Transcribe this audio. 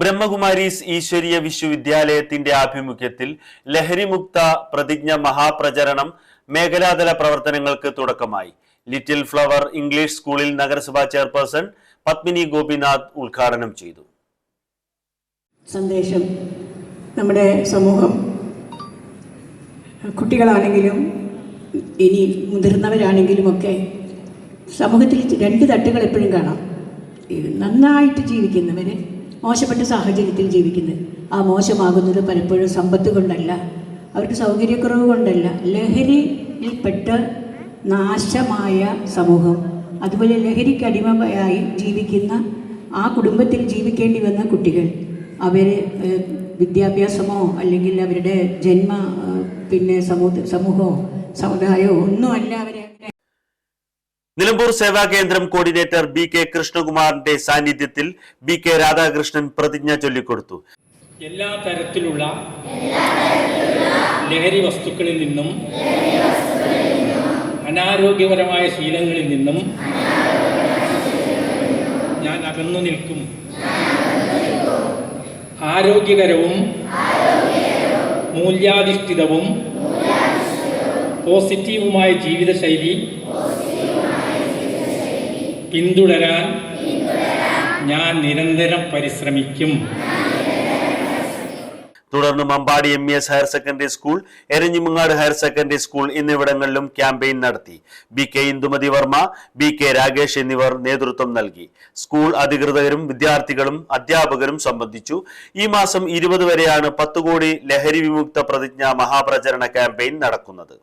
ബ്രഹ്മകുമാരീസ് ഈശ്വരീയ വിശ്വവിദ്യാലയത്തിന്റെ ആഭിമുഖ്യത്തിൽ ലഹരിമുക്ത പ്രതിജ്ഞ മഹാപ്രചരണം മേഖലാതല പ്രവർത്തനങ്ങൾക്ക് തുടക്കമായി. ലിറ്റിൽ ഫ്ലവർ ഇംഗ്ലീഷ് സ്കൂളിൽ നഗരസഭാ ചെയർപേഴ്സൺ പത്മിനി ഗോപിനാഥ് ഉദ്ഘാടനം ചെയ്തു. സന്ദേശം നമ്മുടെ സമൂഹം, കുട്ടികളാണെങ്കിലും ഇനി മുതിർന്നവരാണെങ്കിലും ഒക്കെ സമൂഹത്തിൽ രണ്ട് തട്ടുകൾ എപ്പോഴും കാണാം. നന്നായിട്ട് ജീവിക്കുന്നവർ, മോശപ്പെട്ട സാഹചര്യത്തിൽ ജീവിക്കുന്നത്. ആ മോശമാകുന്നത് പലപ്പോഴും സമ്പത്ത് കൊണ്ടല്ല, അവർക്ക് സൗകര്യക്കുറവ് കൊണ്ടല്ല, ലഹരിയിൽപ്പെട്ട് നാശമായ സമൂഹം, അതുപോലെ ലഹരിക്ക് അടിമയായി ജീവിക്കുന്ന ആ കുടുംബത്തിൽ ജീവിക്കേണ്ടി വന്ന കുട്ടികൾ, അവർ വിദ്യാഭ്യാസമോ അല്ലെങ്കിൽ അവരുടെ ജന്മ സമൂഹമോ സമുദായമോ ഒന്നുമല്ല അവരെ. നിലമ്പൂർ സേവാ കേന്ദ്രം കോർഡിനേറ്റർ ബി കെ കൃഷ്ണകുമാറിന്റെ സാന്നിധ്യത്തിൽ ബി കെ രാധാകൃഷ്ണൻ പ്രതിജ്ഞ ചൊല്ലിക്കൊടുത്തു. എല്ലാ തരത്തിലുള്ള ലഹരി വസ്തുക്കളിൽ നിന്നും അനാരോഗ്യപരമായ ശീലങ്ങളിൽ നിന്നും ഞാൻ അകന്നു നിൽക്കും. ആരോഗ്യകരവും മൂല്യാധിഷ്ഠിതവും പോസിറ്റീവുമായ ജീവിതശൈലി പിന്തുടരാൻ ഞാൻ നിരന്തരം പരിശ്രമിക്കും. തുടർന്ന് Mampadi MES higher secondary school, Eranhimangad higher secondary school എന്നിവിടങ്ങളിലും ക്യാമ്പയിൻ നടത്തി. B K Indumathi Varma, B K Rakesh എന്നിവർ നേതൃത്വം നൽകി. സ്കൂൾ അധികൃതരും വിദ്യാർത്ഥികളും അധ്യാപകരും സംബന്ധിച്ചു. ഈ മാസം 20 വരെയാണ് 10 കോടി ലഹരി വിമുക്ത പ്രതിജ്ഞ മഹാപ്രചരണ ക്യാമ്പയിൻ നടക്കുന്നത്.